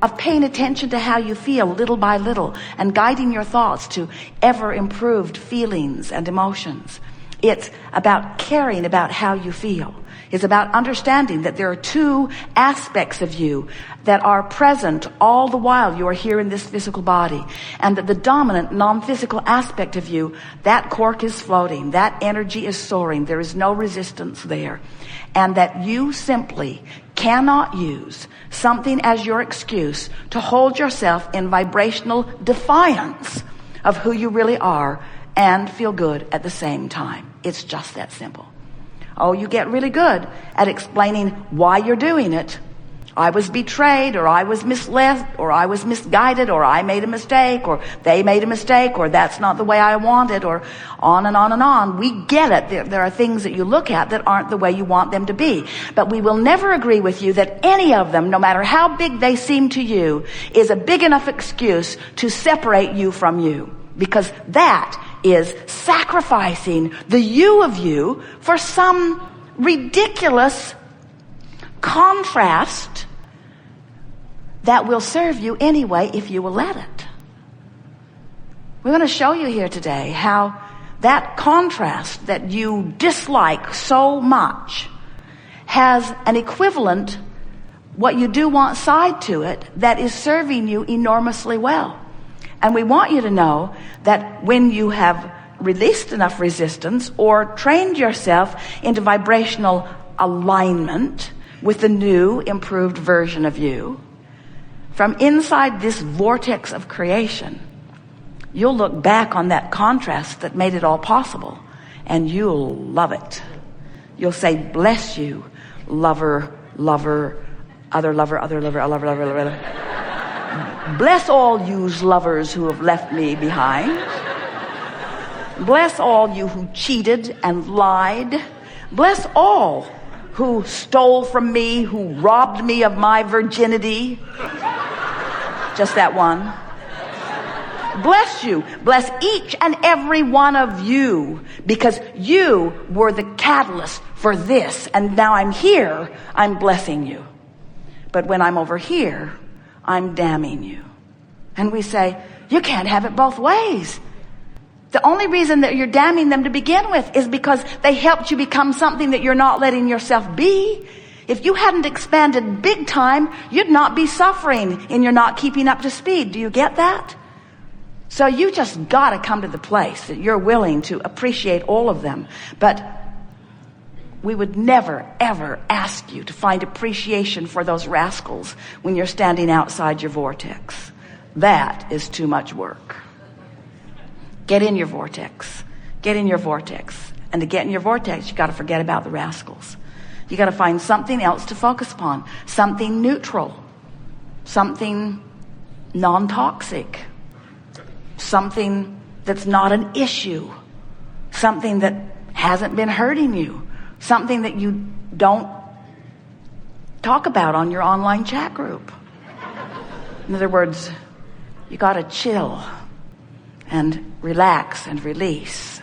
of paying attention to how you feel little by little and guiding your thoughts to ever improved feelings and emotions. It's about caring about how you feel. It's about understanding that there are two aspects of you that are present all the while you are here in this physical body. And that the dominant non-physical aspect of you, that cork is floating, that energy is soaring, there is no resistance there. And that you simply cannot use something as your excuse to hold yourself in vibrational defiance of who you really are and feel good at the same time. It's just that simple. Oh, you get really good at explaining why you're doing it. I was betrayed, or I was misled, or I was misguided, or I made a mistake, or they made a mistake, or that's not the way I wanted, or on and on and on. We get it. There are things that you look at that aren't the way you want them to be. But we will never agree with you that any of them, no matter how big they seem to you, is a big enough excuse to separate you from you. Because that is sacrificing the you of you for some ridiculous contrast that will serve you anyway if you will let it. We're going to show you here today how that contrast that you dislike so much has an equivalent, what you do want side to it, that is serving you enormously well. And we want you to know that when you have released enough resistance or trained yourself into vibrational alignment with the new, improved version of you, from inside this vortex of creation, you'll look back on that contrast that made it all possible, and you'll love it. You'll say, bless you, lover, lover, other lover, other lover, a lover, lover, lover. Bless all yous lovers who have left me behind. Bless all you who cheated and lied. Bless all who stole from me, who robbed me of my virginity. Just that one. Bless you. Bless each and every one of you, because you were the catalyst for this. And now I'm here, I'm blessing you. But when I'm over here, I'm damning you. And we say, you can't have it both ways. The only reason that you're damning them to begin with is because they helped you become something that you're not letting yourself be. If you hadn't expanded big time, you'd not be suffering and you're not keeping up to speed. Do you get that? So you just got to come to the place that you're willing to appreciate all of them. But we would never, ever ask you to find appreciation for those rascals when you're standing outside your vortex. That is too much work. Get in your vortex. Get in your vortex. And to get in your vortex, you got to forget about the rascals. You got to find something else to focus upon. Something neutral. Something non-toxic. Something that's not an issue. Something that hasn't been hurting you. Something that you don't talk about on your online chat group. In other words, you got to chill and relax and release,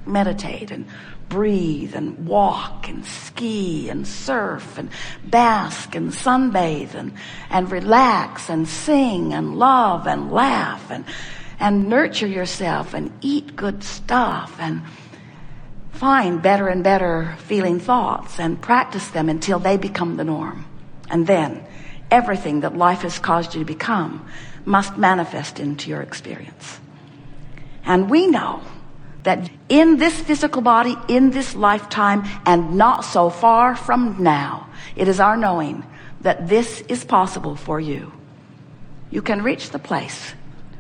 meditate and breathe and walk and ski and surf and bask and sunbathe and relax and sing and love and laugh and nurture yourself and eat good stuff and find better and better feeling thoughts and practice them until they become the norm. And then everything that life has caused you to become must manifest into your experience. And we know that in this physical body, in this lifetime, and not so far from now, it is our knowing that this is possible for you. You can reach the place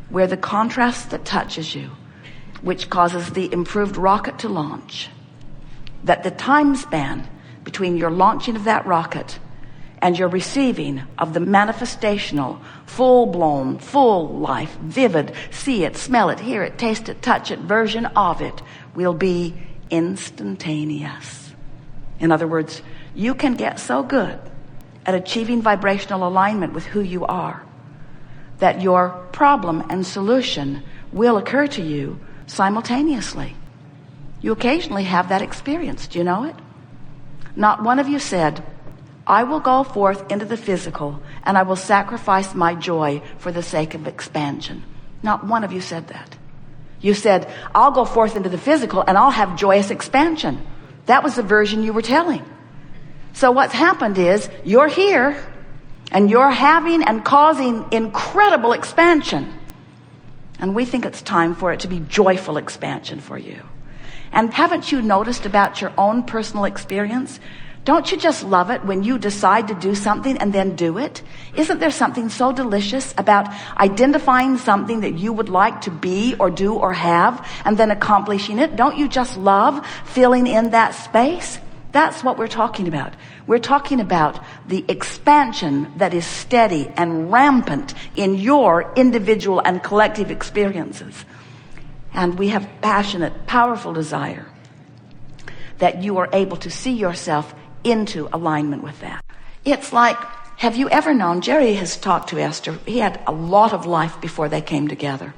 where the contrast that touches you, which causes the improved rocket to launch, that the time span between your launching of that rocket and your receiving of the manifestational, full-blown, full life, vivid, see it, smell it, hear it, taste it, touch it, version of it will be instantaneous. In other words, you can get so good at achieving vibrational alignment with who you are that your problem and solution will occur to you simultaneously. You occasionally have that experience. Do you know it? Not one of you said, I will go forth into the physical, and I will sacrifice my joy for the sake of expansion. Not one of you said that. You said, I'll go forth into the physical and I'll have joyous expansion. That was the version you were telling. So what's happened is you're here and you're having and causing incredible expansion. And we think it's time for it to be joyful expansion for you. And haven't you noticed about your own personal experience? Don't you just love it when you decide to do something and then do it? Isn't there something so delicious about identifying something that you would like to be or do or have and then accomplishing it? Don't you just love filling in that space? That's what we're talking about. We're talking about the expansion that is steady and rampant in your individual and collective experiences. And we have passionate, powerful desire that you are able to see yourself into alignment with that. It's like, have you ever known, Jerry has talked to Esther, he had a lot of life before they came together.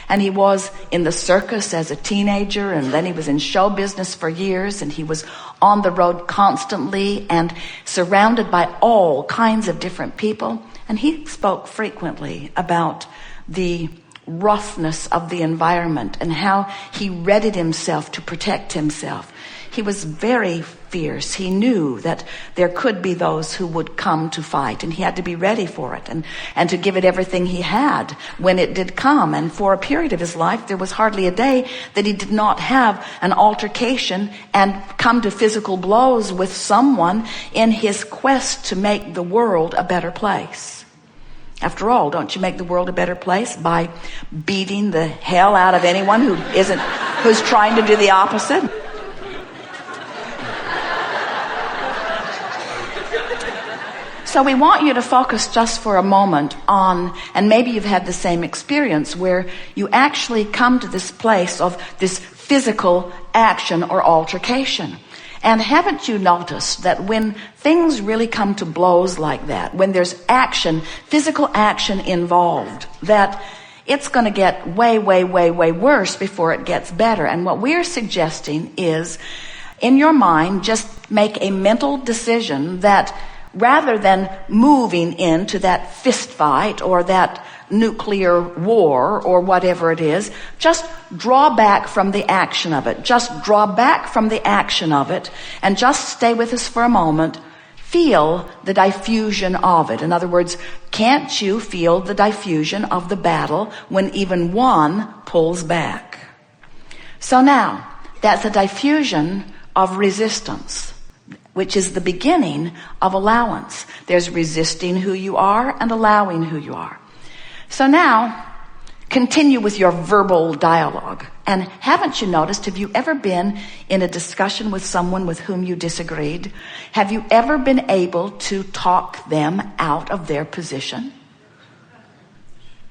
And he was in the circus as a teenager, and then he was in show business for years, and he was on the road constantly and surrounded by all kinds of different people. And he spoke frequently about the roughness of the environment and how he readied himself to protect himself. He was very fierce. He knew that there could be those who would come to fight, and he had to be ready for it and to give it everything he had when it did come. And for a period of his life, there was hardly a day that he did not have an altercation and come to physical blows with someone in his quest to make the world a better place. After all, don't you make the world a better place by beating the hell out of anyone who's trying to do the opposite? So we want you to focus just for a moment on, and maybe you've had the same experience, where you actually come to this place of this physical action or altercation. And haven't you noticed that when things really come to blows like that, when there's action, physical action involved, that it's going to get way, way, way, way worse before it gets better. And what we're suggesting is, in your mind, just make a mental decision that rather than moving into that fist fight or that nuclear war or whatever it is, just draw back from the action of it. Just draw back from the action of it and just stay with us for a moment. Feel the diffusion of it. In other words, can't you feel the diffusion of the battle when even one pulls back? So now, that's a diffusion of resistance, which is the beginning of allowance. There's resisting who you are and allowing who you are. So now, continue with your verbal dialogue. And haven't you noticed, have you ever been in a discussion with someone with whom you disagreed? Have you ever been able to talk them out of their position?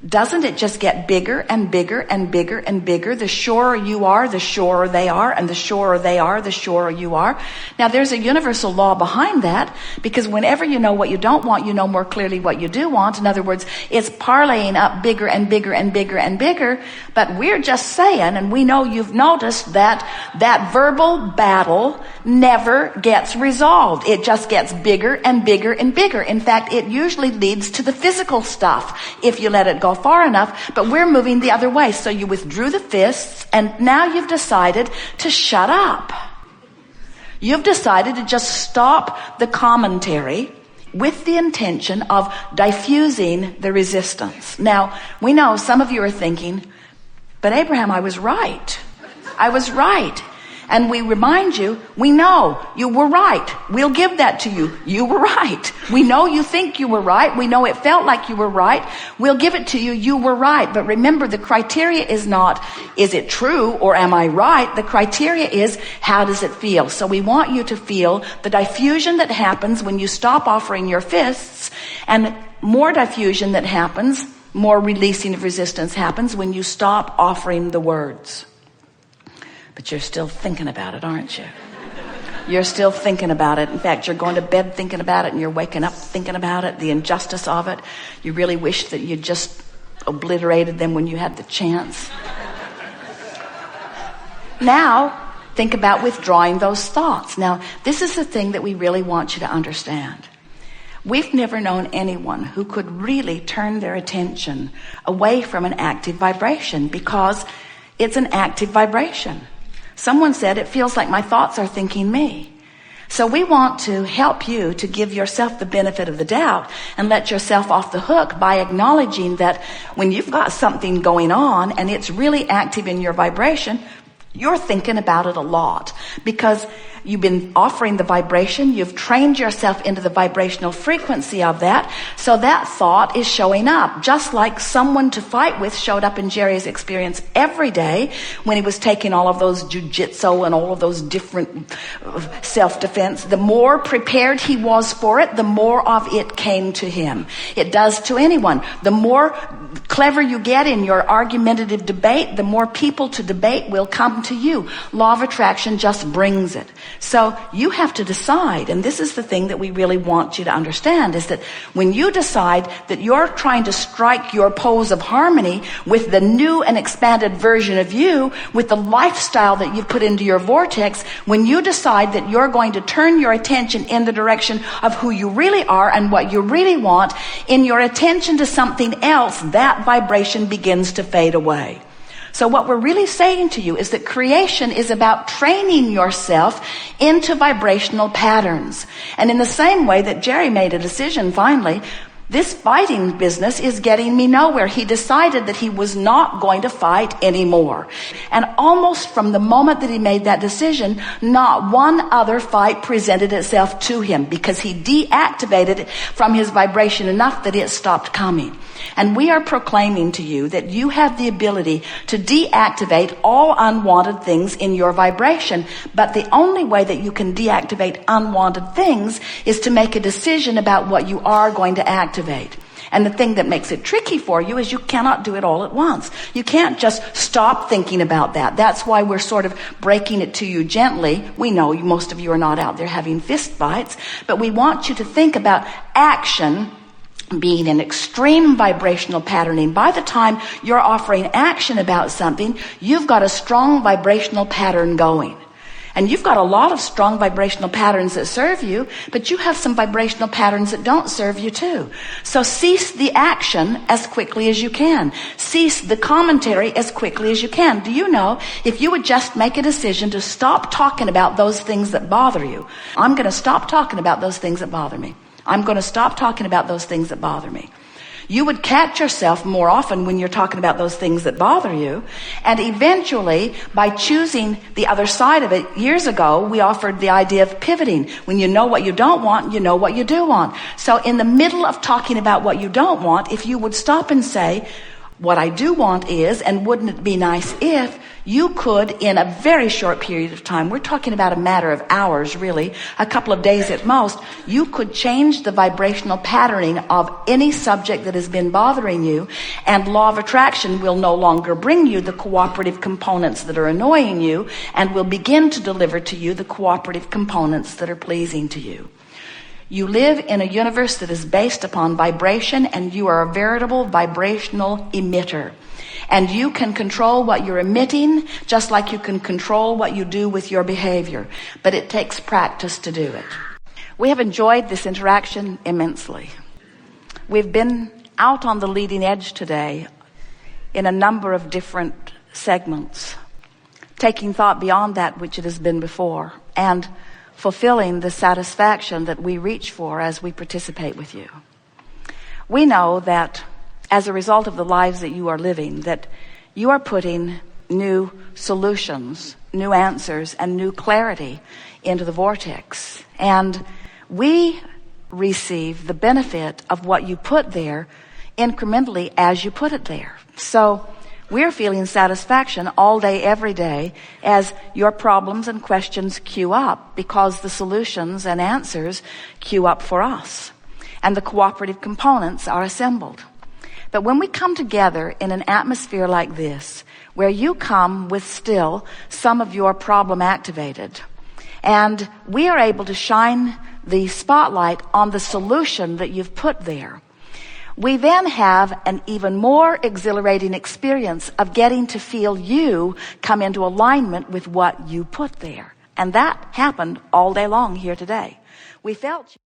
Doesn't it just get bigger and bigger and bigger and bigger? The surer you are, the surer they are, and the surer they are, the surer you are. Now, there's a universal law behind that, because whenever you know what you don't want, you know more clearly what you do want. In other words, it's parlaying up bigger and bigger and bigger and bigger. But we're just saying, and we know you've noticed that verbal battle never gets resolved. It just gets bigger and bigger and bigger. In fact, it usually leads to the physical stuff if you let it go far enough, but we're moving the other way. So you withdrew the fists, and now you've decided to shut up. You've decided to just stop the commentary with the intention of diffusing the resistance. Now, we know some of you are thinking, but Abraham, I was right. I was right. And we remind you, we know you were right. We'll give that to you. You were right. We know you think you were right. We know it felt like you were right. We'll give it to you. You were right. But remember, the criteria is not, is it true or am I right? The criteria is, how does it feel? So we want you to feel the diffusion that happens when you stop offering your fists, and more diffusion that happens, more releasing of resistance happens when you stop offering the words. But you're still thinking about it, aren't you? You're still thinking about it. In fact, you're going to bed thinking about it, and you're waking up thinking about it, the injustice of it. You really wish that you just obliterated them when you had the chance. Now, think about withdrawing those thoughts. Now, this is the thing that we really want you to understand. We've never known anyone who could really turn their attention away from an active vibration, because it's an active vibration. Someone said, it feels like my thoughts are thinking me. So we want to help you to give yourself the benefit of the doubt and let yourself off the hook by acknowledging that when you've got something going on and it's really active in your vibration, you're thinking about it a lot, because you've been offering the vibration. You've trained yourself into the vibrational frequency of that. So that thought is showing up, just like someone to fight with showed up in Jerry's experience every day when he was taking all of those jujitsu and all of those different self-defense. The more prepared he was for it, the more of it came to him. It does to anyone. The more clever you get in your argumentative debate, the more people to debate will come to you. Law of attraction just brings it. So you have to decide, and this is the thing that we really want you to understand, is that when you decide that you're trying to strike your pose of harmony with the new and expanded version of you, with the lifestyle that you've put into your vortex, when you decide that you're going to turn your attention in the direction of who you really are and what you really want, in your attention to something else, that vibration begins to fade away. So what we're really saying to you is that creation is about training yourself into vibrational patterns. And in the same way that Jerry made a decision finally, this fighting business is getting me nowhere. He decided that he was not going to fight anymore. And almost from the moment that he made that decision, not one other fight presented itself to him, because he deactivated it from his vibration enough that it stopped coming. And we are proclaiming to you that you have the ability to deactivate all unwanted things in your vibration. But the only way that you can deactivate unwanted things is to make a decision about what you are going to activate. And the thing that makes it tricky for you is you cannot do it all at once. You can't just stop thinking about that. That's why we're sort of breaking it to you gently. We know most of you are not out there having fist fights, but we want you to think about action being an extreme vibrational patterning. By the time you're offering action about something, you've got a strong vibrational pattern going. And you've got a lot of strong vibrational patterns that serve you, but you have some vibrational patterns that don't serve you too. So cease the action as quickly as you can. Cease the commentary as quickly as you can. Do you know, if you would just make a decision to stop talking about those things that bother you. I'm going to stop talking about those things that bother me. I'm going to stop talking about those things that bother me. You would catch yourself more often when you're talking about those things that bother you. And eventually, by choosing the other side of it, years ago, we offered the idea of pivoting. When you know what you don't want, you know what you do want. So in the middle of talking about what you don't want, if you would stop and say, what I do want is, and wouldn't it be nice if, you could, in a very short period of time, we're talking about a matter of hours really, a couple of days at most, you could change the vibrational patterning of any subject that has been bothering you, and law of attraction will no longer bring you the cooperative components that are annoying you, and will begin to deliver to you the cooperative components that are pleasing to you. You live in a universe that is based upon vibration, and you are a veritable vibrational emitter. And you can control what you're emitting just like you can control what you do with your behavior. But it takes practice to do it. We have enjoyed this interaction immensely. We've been out on the leading edge today in a number of different segments, taking thought beyond that which it has been before, and fulfilling the satisfaction that we reach for as we participate with you. We know that as a result of the lives that you are living, that you are putting new solutions, new answers, and new clarity into the vortex. And we receive the benefit of what you put there incrementally as you put it there. So we're feeling satisfaction all day, every day, as your problems and questions queue up, because the solutions and answers queue up for us, and the cooperative components are assembled. But when we come together in an atmosphere like this, where you come with still some of your problem activated, and we are able to shine the spotlight on the solution that you've put there, we then have an even more exhilarating experience of getting to feel you come into alignment with what you put there. And that happened all day long here today. We felt